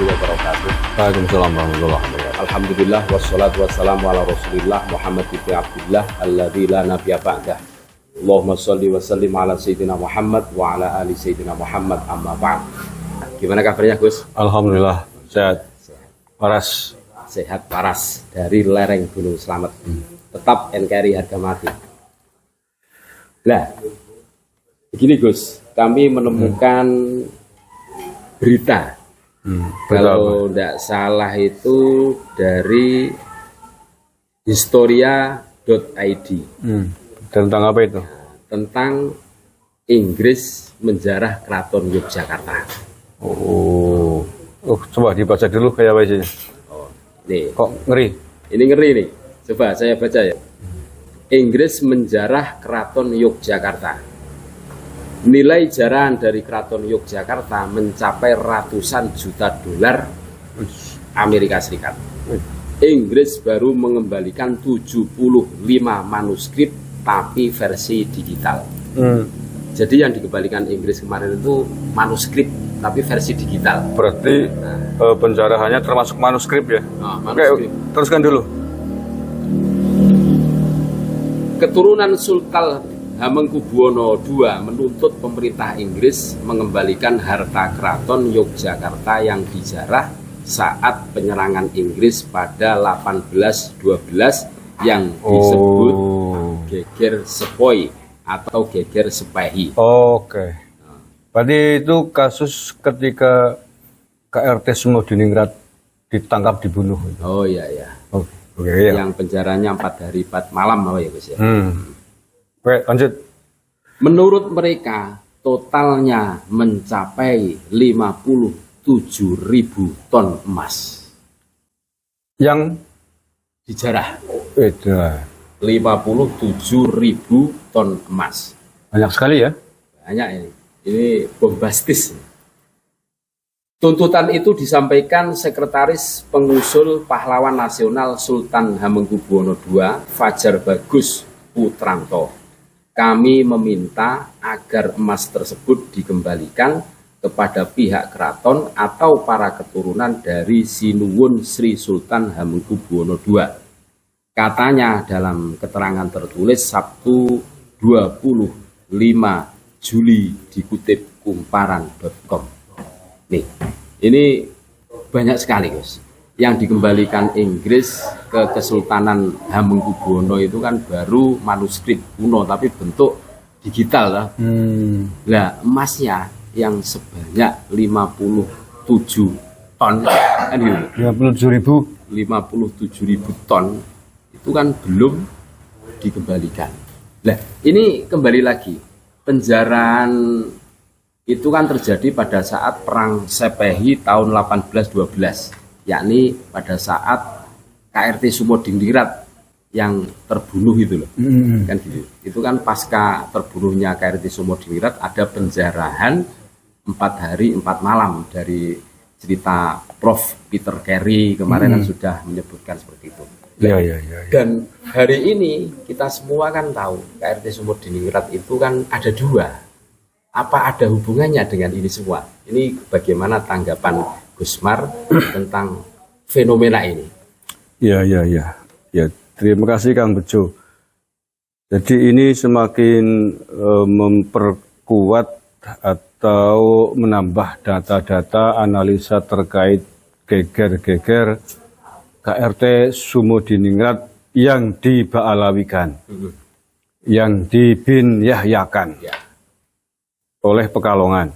warahmatullahi wabarakatuh. Waalaikumsalam warahmatullahi wabarakatuh. Alhamdulillah wassalatu wassalamu ala Rasulillah Muhammad ibn Abdullah alladzi la nabiyya ba'dah. Allahumma shalli wa sallim ala sayyidina Muhammad wa ala ali sayyidina Muhammad amma ba'd. Gimana kabarnya, Gus? Alhamdulillah sehat. Waras. Sehat waras dari lereng Gunung Slamet. Tetap NKRI harga mati. Lah, begini Gus, kami menemukan berita. Kalau tidak salah itu dari historia.id. Tentang apa itu? Tentang Inggris menjarah Keraton Yogyakarta. Oh, coba dibaca dulu kayak apa isinya. Oh, nih. Kok ngeri? Ini ngeri nih. Coba saya baca ya. Inggris menjarah Keraton Yogyakarta. Nilai jarahan dari Keraton Yogyakarta mencapai ratusan juta dolar Amerika Serikat. Inggris baru mengembalikan 75 manuskrip tapi versi digital. Jadi yang dikembalikan Inggris kemarin itu manuskrip tapi versi digital. Berarti penjarahannya termasuk manuskrip ya? Manuskrip. Oke, teruskan dulu. Keturunan Sultan Hamengkubuwono II menuntut pemerintah Inggris mengembalikan harta keraton Yogyakarta yang dijarah saat penyerangan Inggris pada 1812 yang disebut Geger Sepoi atau Geger Sepehi. Oke. Berarti itu kasus ketika KRT Sumodiningrat ditangkap dibunuh. Oh iya ya. Oke, ya. Yang penjaranya 4 hari 4 malam ya Gus ya. Oke, lanjut. Menurut mereka totalnya mencapai 57.000 ton emas Yang dijarah. itu 57.000 ton emas. banyak sekali ya. Banyak ini. Ini bombastis. Tuntutan itu disampaikan Sekretaris Pengusul Pahlawan Nasional Sultan Hamengkubuwono II, Fajar Bagus Putranto. Kami meminta agar emas tersebut dikembalikan kepada pihak keraton atau para keturunan dari Sinuwun Sri Sultan Hamengkubuwono II. Katanya dalam keterangan tertulis Sabtu 25 Juli dikutip kumparan.com. Nih, ini banyak sekali Gus. Yang dikembalikan Inggris ke Kesultanan Hamengkubuwono itu kan baru manuskrip kuno tapi bentuk digital lah. Nah, emasnya yang sebanyak 57 ton kan gitu. 57.000 ton itu kan belum dikembalikan. Nah, ini kembali lagi penjarahan itu kan terjadi pada saat Perang Sepehi tahun 1812. Yakni pada saat KRT Sumodiningrat yang terbunuh itu loh, kan gitu. Itu kan pasca terbunuhnya KRT Sumodiningrat ada penjarahan 4 hari 4 malam dari cerita Prof. Peter Carey kemarin kan sudah menyebutkan seperti itu. Iya. Dan hari ini kita semua kan tahu KRT Sumodiningrat itu kan ada 2. Apa ada hubungannya dengan ini semua? Ini bagaimana tanggapan Gusmar tentang fenomena ini? Ya, terima kasih Kang Bejo. Jadi ini semakin memperkuat atau menambah data-data analisa terkait geger-geger KRT Sumodiningrat yang diba'alawikan, yang dibinyahyakan oleh Pekalongan.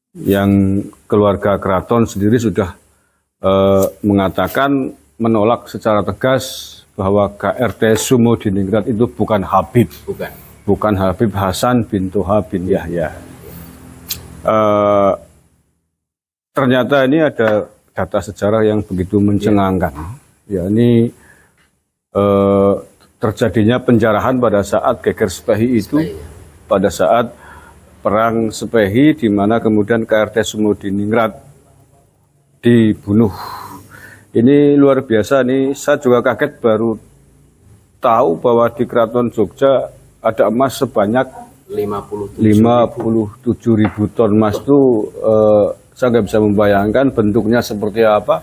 Yang keluarga keraton sendiri sudah mengatakan menolak secara tegas bahwa KRT Sumodiningrat itu bukan Habib, bukan Habib Hasan bin Toha bin Yahya. Ternyata ini ada data sejarah yang begitu mencengangkan. Ya, ini terjadinya penjarahan pada saat Geger Sepehi itu, pada saat Perang Sepehi, di mana kemudian KRT Sumodiningrat dibunuh. Ini luar biasa nih, saya juga kaget baru tahu bahwa di Keraton Jogja ada emas sebanyak 57.000 ton emas itu Saya nggak bisa membayangkan bentuknya seperti apa,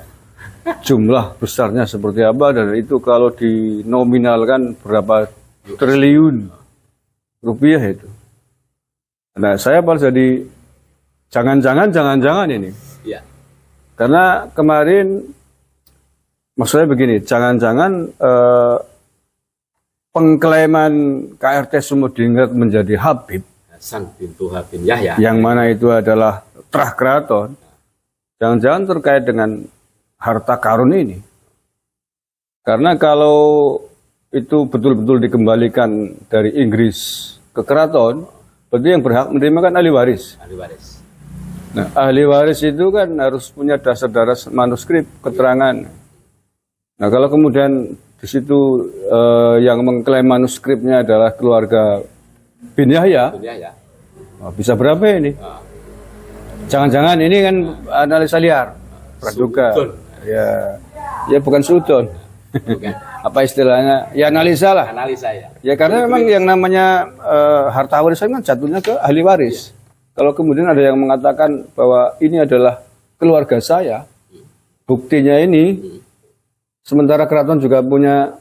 jumlah besarnya seperti apa, dan itu kalau dinominalkan berapa triliun rupiah itu. Nah, saya malah jadi jangan-jangan ini. Iya. Karena kemarin, maksudnya begini, jangan-jangan pengklaiman KRT Sumodingrat menjadi Habib, Hasan bintu Habib Yahya, yang mana itu adalah terah keraton, jangan-jangan terkait dengan harta karun ini. Karena kalau itu betul-betul dikembalikan dari Inggris ke keraton, berarti yang berhak menerima kan ahli waris. ahli waris. Nah, ahli waris itu kan harus punya dasar-dasar manuskrip, keterangan. Nah, kalau kemudian di situ yang mengklaim manuskripnya adalah keluarga bin Yahya, Ya. bisa berapa ini? Jangan-jangan ini kan analisa liar, praduga. Sudon. Ya bukan sudon. Bukan. Apa istilahnya? Ya analisa lah. Analisa ya. Ya karena memang yang namanya harta warisan kan jatuhnya ke ahli waris. Kalau kemudian ada yang mengatakan bahwa ini adalah keluarga saya, buktinya ini, sementara keraton juga punya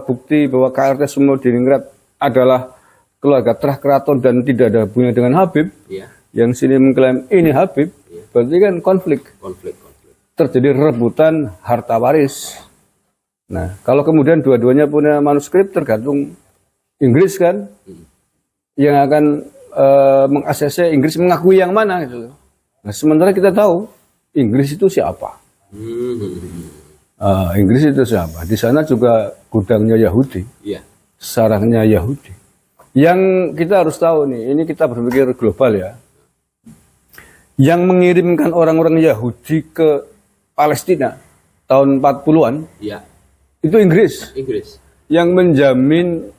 bukti bahwa KRT Sumodingrat adalah keluarga terah keraton dan tidak ada hubungannya dengan Habib, Iya. yang sini mengklaim ini Habib, berarti kan konflik. Konflik. Terjadi rebutan harta waris. Nah, kalau kemudian dua-duanya punya manuskrip, tergantung Inggris kan, yang akan meng-ACC Inggris mengakui yang mana gitu. Nah, sementara kita tahu Inggris itu siapa? Inggris itu siapa? Di sana juga gudangnya Yahudi, Iya. sarangnya Yahudi. Yang kita harus tahu nih, ini kita berpikir global ya. Yang mengirimkan orang-orang Yahudi ke Palestina tahun 40-an, Iya. itu Inggris. Inggris. Yang menjamin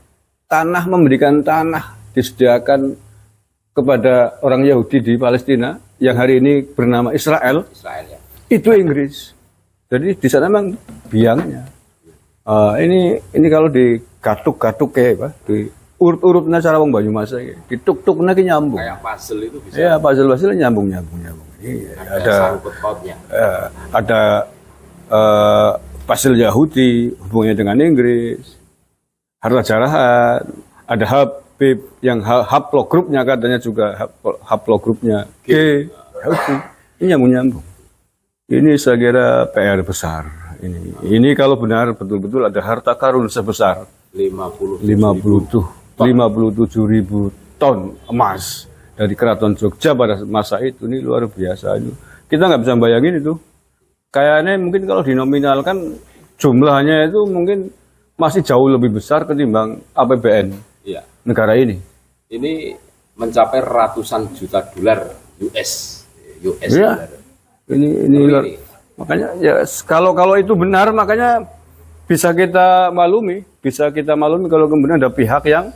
tanah, memberikan tanah, disediakan kepada orang Yahudi di Palestina, yang hari ini bernama Israel, Israel ya. itu Inggris. Jadi di sana memang biangnya. Ini kalau digatuk-gatuk kayak apa? Di urut-urutnya cara wong Banyumas iki. Dituk-tukna ki nyambung. Kayak puzzle itu bisa. Ya, puzzle nyambung. Ada sangkut pautnya. Ada puzzle Yahudi hubungannya dengan Inggris. Harta jarahan, ada Habib yang haplogrupnya katanya juga haplogrupnya G. Yahudi. Ini nyambung. Ini saya kira PR besar. Ini kalau benar betul-betul ada harta karun sebesar 57.000 ton emas dari Keraton Jogja pada masa itu. Ini luar biasa. Kita nggak bisa bayangin itu. Kayaknya mungkin kalau dinominalkan jumlahnya itu mungkin masih jauh lebih besar ketimbang APBN Iya. negara ini. Ini mencapai ratusan juta dolar US Iya. dolar. Ini makanya ya kalau itu benar, makanya bisa kita maklumi kalau kemudian ada pihak yang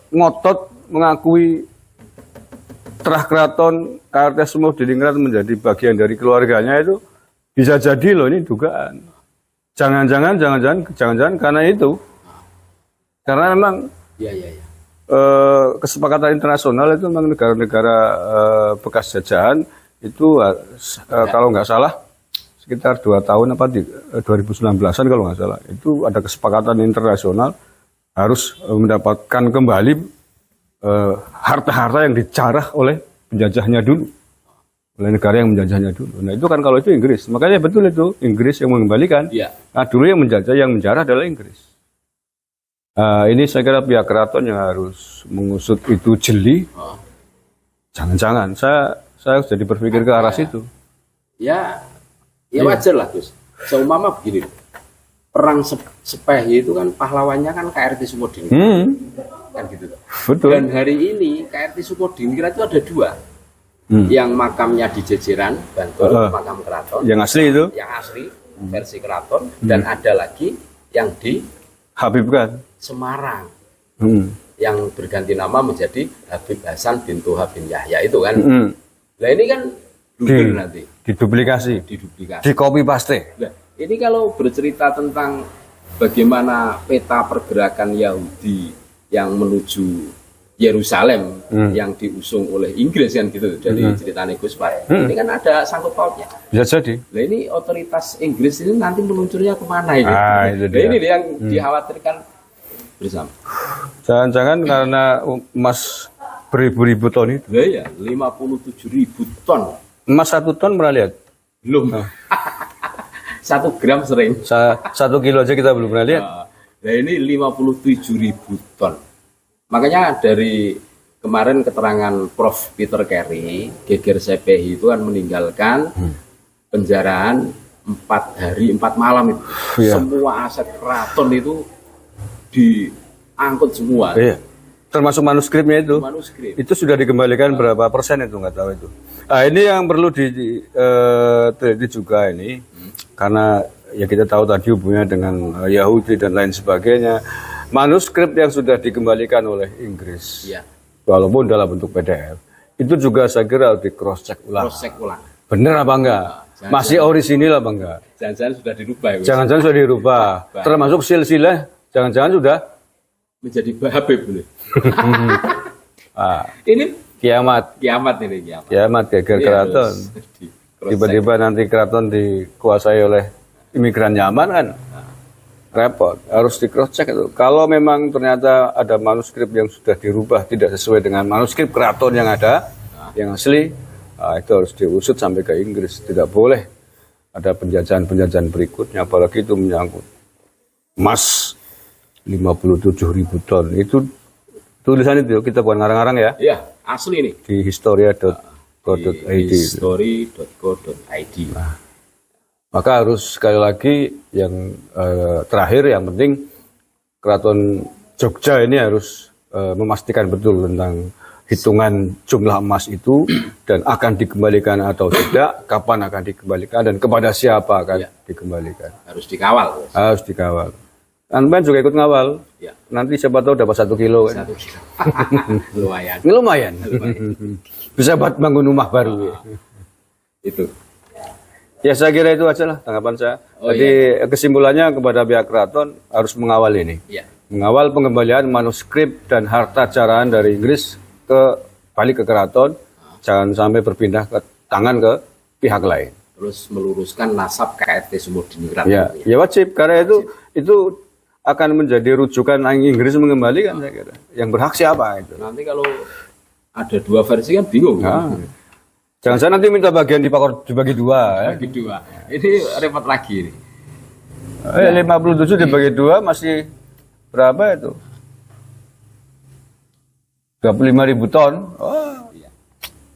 ngotot mengakui terah keraton KRT Sumodingrat menjadi bagian dari keluarganya. Itu bisa jadi loh, ini dugaan. Jangan-jangan karena itu. Karena memang Iya. kesepakatan internasional itu memang negara-negara bekas jajahan itu kalau nggak salah sekitar 2 tahun 2019-an kalau nggak salah, itu ada kesepakatan internasional harus mendapatkan kembali harta-harta yang dijarah oleh penjajahnya dulu, oleh negara yang menjajahnya dulu. Nah itu kan kalau itu Inggris, makanya betul itu Inggris yang mengembalikan. Iya. Nah dulu yang menjajah, yang menjarah adalah Inggris. Ini saya kira pihak keraton yang harus mengusut itu jeli. Jangan-jangan saya jadi berpikir ke arah situ. Ya wajar lah Gus. Seumpama begini, perang Sepehi itu kan pahlawannya kan KRT Sumodingrat, kan gitu. Betul. Dan hari ini KRT Sumodingrat itu ada 2, yang makamnya di Jejeran, Bantul, makam keraton. Yang asli itu? Yang asli versi keraton, dan ada lagi yang di Habib kan? Semarang, yang berganti nama menjadi Habib Hasan bintu Habib Yahya itu kan. Nah ini kan nanti diduplikasi, di copy paste. Nah, ini kalau bercerita tentang bagaimana peta pergerakan Yahudi yang menuju Yerusalem yang diusung oleh Inggris kan gitu dari ceritanya Gus Pak. Ini kan ada sangkut pautnya. Bisa jadi. Nah ini otoritas Inggris ini nanti meluncurnya kemana ini? Itu nah, ini yang dikhawatirkan bersama. Jangan-jangan karena emas beribu-ribu ton itu. Nah, ya 57.000 ton. Emas 1 ton pernah lihat? Belum. 1 gram sering. 1 kilo aja kita belum pernah lihat. Nah ini 57.000 ton. Makanya dari kemarin keterangan Prof. Peter Carey, geger CPI itu kan meninggalkan penjaraan 4 hari 4 malam itu. Iya. Semua aset keraton itu diangkut semua. Iya. Termasuk manuskripnya itu. Manuskrip. Itu sudah dikembalikan berapa persen itu nggak tahu itu. Nah, ini yang perlu diteliti juga ini, karena ya kita tahu tadi hubungannya dengan Yahudi dan lain sebagainya. Manuskrip yang sudah dikembalikan oleh Inggris, ya, walaupun dalam bentuk PDF, itu juga saya kira harus di cross check ulang. Cross check ulang. Bener apa enggak? Masih orisinil apa enggak? Jangan-jangan sudah dirubah. Jangan-jangan sudah dirubah. Termasuk silsilah, jangan-jangan sudah menjadi Habib ini. Ini kiamat ini. Kiamat geger keraton. Tiba-tiba nanti keraton dikuasai oleh imigran Yaman kan. Repot, harus di cross check itu. Kalau memang ternyata ada manuskrip yang sudah dirubah tidak sesuai dengan manuskrip keraton yang ada, yang asli, itu harus diusut sampai ke Inggris. Tidak boleh ada penjajahan-penjajahan berikutnya, apalagi itu menyangkut emas 57.000 ton. Itu tulisan itu kita bukan ngarang-ngarang ya? Iya, asli ini. Di historia.co.id. History.co.id. Maka harus sekali lagi yang terakhir, yang penting Keraton Jogja ini harus memastikan betul tentang hitungan jumlah emas itu dan akan dikembalikan atau tidak, kapan akan dikembalikan dan kepada siapa akan dikembalikan. Harus dikawal. Harus dikawal. Anban juga ikut ngawal. Ya. Nanti siapa tahu dapat 1 kilo kan. 1 kilo. Lumayan. Lumayan. Bisa buat bangun rumah baru. Itu. Ya saya kira itu aja lah tanggapan saya. Jadi kesimpulannya kepada pihak keraton harus mengawal ini. Ya. Mengawal pengembalian manuskrip dan harta caraan dari Inggris balik ke keraton. Jangan sampai berpindah ke tangan ke pihak lain. Terus meluruskan nasab KRT Sumurdiningrat. Ya wajib, karena itu akan menjadi rujukan Inggris mengembalikan saya kira. Yang berhak siapa itu. Nanti kalau ada 2 versi kan bingung. Jangan-jangan nanti minta bagian dibagi 2. Dibagi 2. Ini repot lagi ini. 57 dibagi 2 masih berapa itu? 25.000 ton.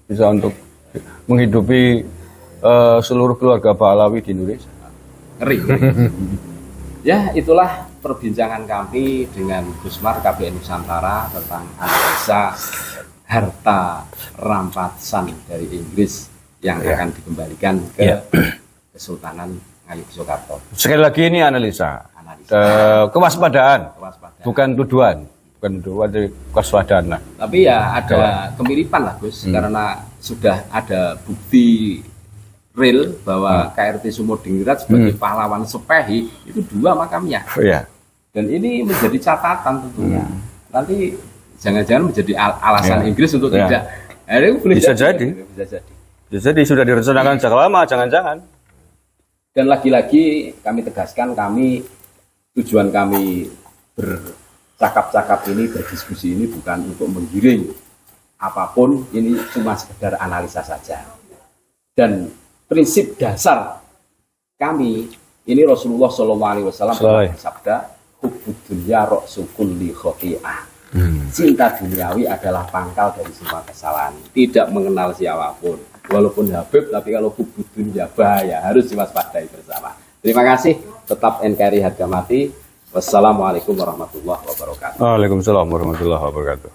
Bisa untuk menghidupi seluruh keluarga Pahlawi di Indonesia. Ngeri. Ya, itulah perbincangan kami dengan Gusmar KBN Nusantara tentang analisa harta rampasan dari Inggris yang akan dikembalikan ke Kesultanan Ngayogyakarta. Sekali lagi ini analisa. Kewaspadaan, bukan tuduhan. Kewaspadaan lah. Tapi ya ada kemiripan lah Gus, karena sudah ada bukti real bahwa KRT Sumurdiningrat sebagai pahlawan Sepehi itu 2 makamnya. Dan ini menjadi catatan tentunya. Nanti jangan-jangan menjadi alasan Inggris untuk tidak. Bisa jadi. Bisa jadi sudah direncanakan sejak lama, jangan-jangan. Dan lagi-lagi kami tegaskan, tujuan kami bercakap-cakap ini, berdiskusi ini bukan untuk menggiring apapun, ini cuma sekedar analisa saja. Dan prinsip dasar kami ini Rasulullah SAW bersabda, hubbud dunya ra'su kulli khati'ah. Cinta duniawi adalah pangkal dari semua kesalahan. Tidak mengenal siapapun. Walaupun Habib, tapi kalau hubbud dunya bahaya, harus diwaspadai bersama. Terima kasih. Tetap NKRI harga mati. Wassalamualaikum warahmatullahi wabarakatuh. Waalaikumsalam warahmatullahi wabarakatuh.